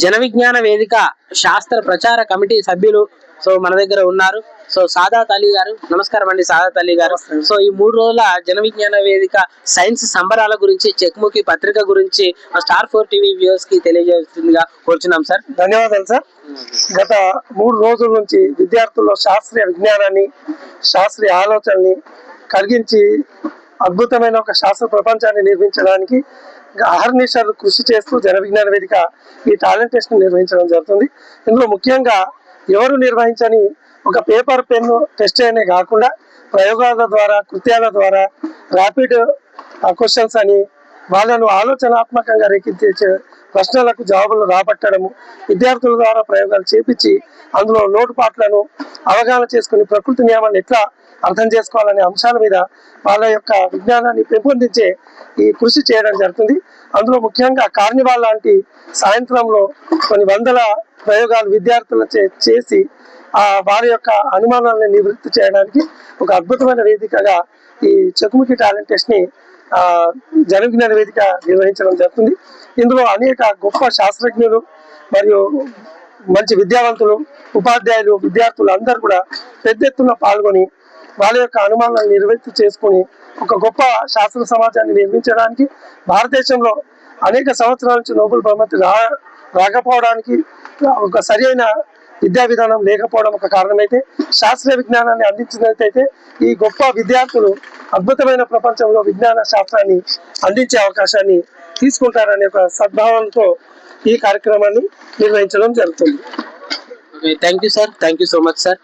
జన విజ్ఞాన వేదిక శాస్త్ర ప్రచార కమిటీ సభ్యులు సో మన దగ్గర ఉన్నారు. సో సాదాత్ అలీ గారు, నమస్కారం అండి సాదాత్ అలీ గారు. సో ఈ 3 రోజుల జన విజ్ఞాన వేదిక సైన్స్ సంబరాల గురించి, చెక్ముఖి పత్రిక గురించి స్టార్ 4 టీవీ వ్యూవర్స్ కి తెలియజేస్తుందిగా కోరుచున్నాం సార్. ధన్యవాదాలు సార్. గత 3 రోజుల నుంచి విద్యార్థుల్లో శాస్త్రీయ విజ్ఞానాన్ని, శాస్త్రీయ ఆలోచనని కలిగించి అద్భుతమైన ఒక శాస్త్ర ప్రపంచాన్ని నిర్మించడానికి అహర్నిశలు కృషి చేస్తూ జన విజ్ఞాన వేదిక ఈ టాలెంట్ టెస్ట్ నిర్వహించడం జరుగుతుంది. ఇందులో ముఖ్యంగా ఎవరు నిర్వహించని ఒక పేపర్ పెన్ను టెస్ట్ అనే కాకుండా ప్రయోగాల ద్వారా, కృత్యాల ద్వారా, ర్యాపిడ్ క్వశ్చన్స్ అని వాళ్ళను ఆలోచనాత్మకంగా రేకెత్తించే ప్రశ్నలకు జవాబులు రాబట్టడము, విద్యార్థుల ద్వారా ప్రయోగాలు చేపించి అందులో లోటుపాట్లను అవగాహన చేసుకుని ప్రకృతి నియమాన్ని ఎట్లా అర్థం చేసుకోవాలనే అంశాల మీద వాళ్ళ యొక్క విజ్ఞానాన్ని పెంపొందించే ఈ కృషి చేయడం జరుగుతుంది. అందులో ముఖ్యంగా కార్నివాల్ లాంటి సాయంత్రంలో కొన్ని వందల ప్రయోగాలు విద్యార్థులు చేసి వారి యొక్క అనుమానాలను నివృత్తి చేయడానికి ఒక అద్భుతమైన వేదికగా ఈ చెకుముకి టాలెంట్ టెస్ట్ ని జన విజ్ఞాన వేదిక నిర్వహించడం జరుగుతుంది. ఇందులో అనేక గొప్ప శాస్త్రజ్ఞులు మరియు మంచి విద్యావంతులు, ఉపాధ్యాయులు, విద్యార్థులు అందరూ కూడా పెద్ద ఎత్తున పాల్గొని వాళ్ళ యొక్క అనుమానాలను నివృత్తి చేసుకుని ఒక గొప్ప శాస్త్ర సమాజాన్ని నిర్మించడానికి, భారతదేశంలో అనేక సంవత్సరాల నుంచి నోబెల్ బహుమతి రాకపోవడానికి ఒక సరైన విద్యా విధానం లేకపోవడం ఒక కారణమైతే, శాస్త్రీయ విజ్ఞానాన్ని అందించినట్లయితే ఈ గొప్ప విద్యార్థులు అద్భుతమైన ప్రపంచంలో విజ్ఞాన శాస్త్రాన్ని అందించే అవకాశాన్ని తీసుకుంటారనే ఒక సద్భావనతో ఈ కార్యక్రమాన్ని నిర్వహించడం జరుగుతుంది. Thank you sir, thank you so much sir.